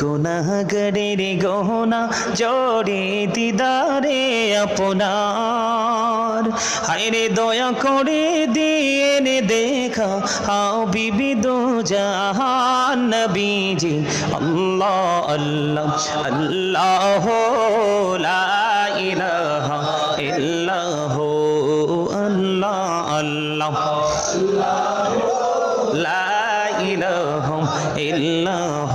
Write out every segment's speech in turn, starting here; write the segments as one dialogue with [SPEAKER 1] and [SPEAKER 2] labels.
[SPEAKER 1] গুনাহগারের গহনা জড়ে দিদারে আপনার, হায়রে দয়া করে দিয়েন দেখা হাও বিবিধ জাহান নবীজি। আল্লাহ আল্লাহ আল্লাহ লা ইলাহা ইল্লাহ আল্লাহ আল্লাহ লা ইলাহা ইল্লাহ।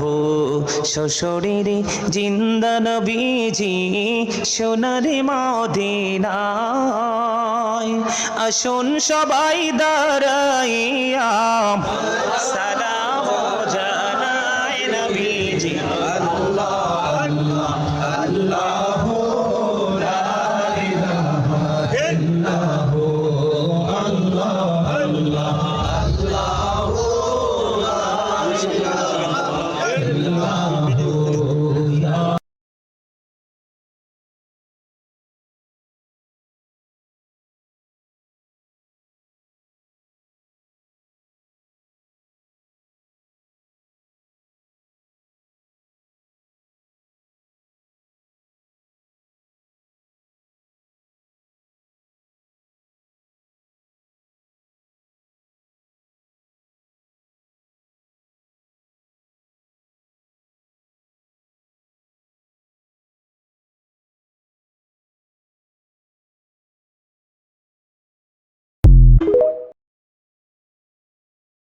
[SPEAKER 1] শ্বশুরেরে জিন্দা নবীজি সোনারে মদিনায়, আসুন সবাই দাঁড়াইয়া সালাম